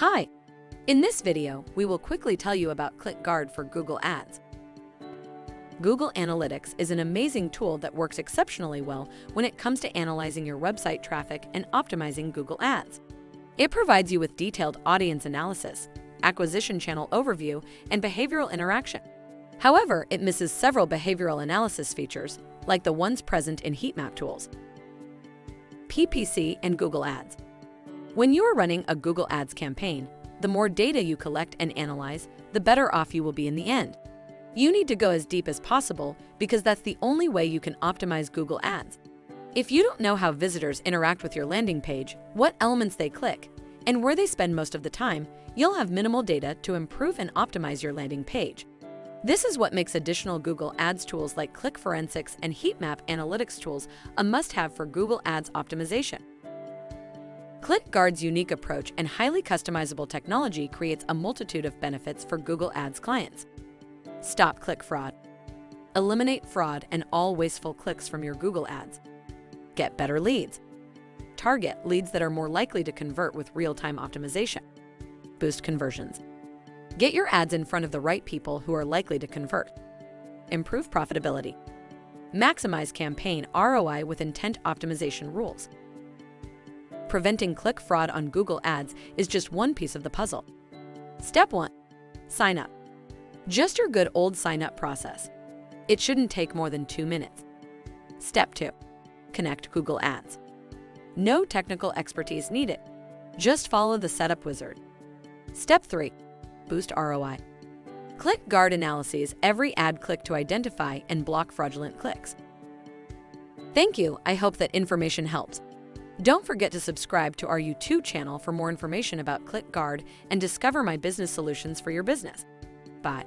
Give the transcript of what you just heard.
Hi! In this video, we will quickly tell you about ClickGuard for Google Ads. Google Analytics is an amazing tool that works exceptionally well when it comes to analyzing your website traffic and optimizing Google Ads. It provides you with detailed audience analysis, acquisition channel overview, and behavioral interaction. However, it misses several behavioral analysis features, like the ones present in heatmap tools. PPC and Google Ads. When you are running a Google Ads campaign, the more data you collect and analyze, the better off you will be in the end. You need to go as deep as possible because that's the only way you can optimize Google Ads. If you don't know how visitors interact with your landing page, what elements they click, and where they spend most of the time, you'll have minimal data to improve and optimize your landing page. This is what makes additional Google Ads tools like Click Forensics and Heatmap analytics tools a must-have for Google Ads optimization. ClickGuard's unique approach and highly customizable technology creates a multitude of benefits for Google Ads clients. Stop click fraud. Eliminate fraud and all wasteful clicks from your Google Ads. Get better leads. Target leads that are more likely to convert with real-time optimization. Boost conversions. Get your ads in front of the right people who are likely to convert. Improve profitability. Maximize campaign ROI with intent optimization rules. Preventing click fraud on Google Ads is just one piece of the puzzle. Step 1. Sign up. Just your good old sign-up process. It shouldn't take more than 2 minutes. Step 2. Connect Google Ads. No technical expertise needed. Just follow the setup wizard. Step 3. Boost ROI. ClickGuard analyses every ad click to identify and block fraudulent clicks. Thank you. I hope that information helps. Don't forget to subscribe to our YouTube channel for more information about ClickGuard and discover my business solutions for your business. Bye.